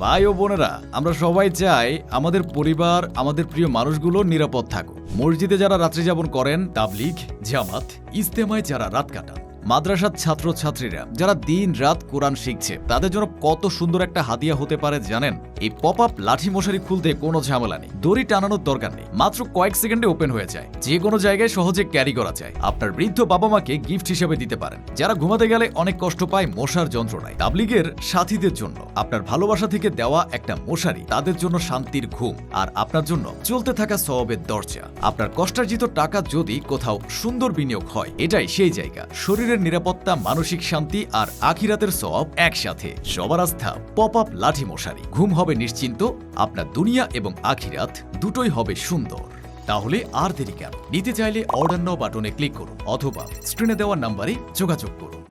ভাই ও বোনেরা, আমরা সবাই চাই আমাদের পরিবার, আমাদের প্রিয় মানুষগুলো নিরাপদ থাকুক। মসজিদে যারা রাত্রি যাপন করেন, তাবলিগ, জামাত, ইজতেমায় যারা রাত কাটান, মাদ্রাসার ছাত্র ছাত্রীরা যারা দিন রাত কোরআন শিখছে, তাদের জন্য কত সুন্দর একটা হাদিয়া হতে পারে জানেন? এই পপ আপ লাঠি মশারি খুলতে কোনো ঝামেলা নেই, দড়ি টানানোর দরকার নেই, মাত্র কয়েক সেকেন্ডে ওপেন হয়ে যায়, যে কোনো জায়গায় সহজে ক্যারি করা যায়। আপনার বৃদ্ধ বাবা মাকে গিফট হিসেবে দিতে পারেন, যারা ঘুমাতে গেলে অনেক কষ্ট পায় মশার যন্ত্রণায়। তাবলিগের সাথীদের জন্য আপনার ভালোবাসা থেকে দেওয়া একটা মশারি তাদের জন্য শান্তির ঘুম, আর আপনার জন্য চলতে থাকা সওয়াবের দরজা। আপনার কষ্টার্জিত টাকা যদি কোথাও সুন্দর বিনিয়োগ হয়, এটাই সেই জায়গা। শরীরের নিরাপত্তা, মানসিক শান্তি আর আখিরাতের সওয়াব একসাথে। সবার আস্থা পপ আপ লাঠি মশারি। ঘুম হবে নিশ্চিন্ত, আপনার দুনিয়া এবং আখিরাত দুটোই হবে সুন্দর। তাহলে আর দেরি কেন? নিতে চাইলে অর্ডার নাও বাটনে ক্লিক করুন অথবা স্ক্রিনে দেওয়া নাম্বারে যোগাযোগ করুন।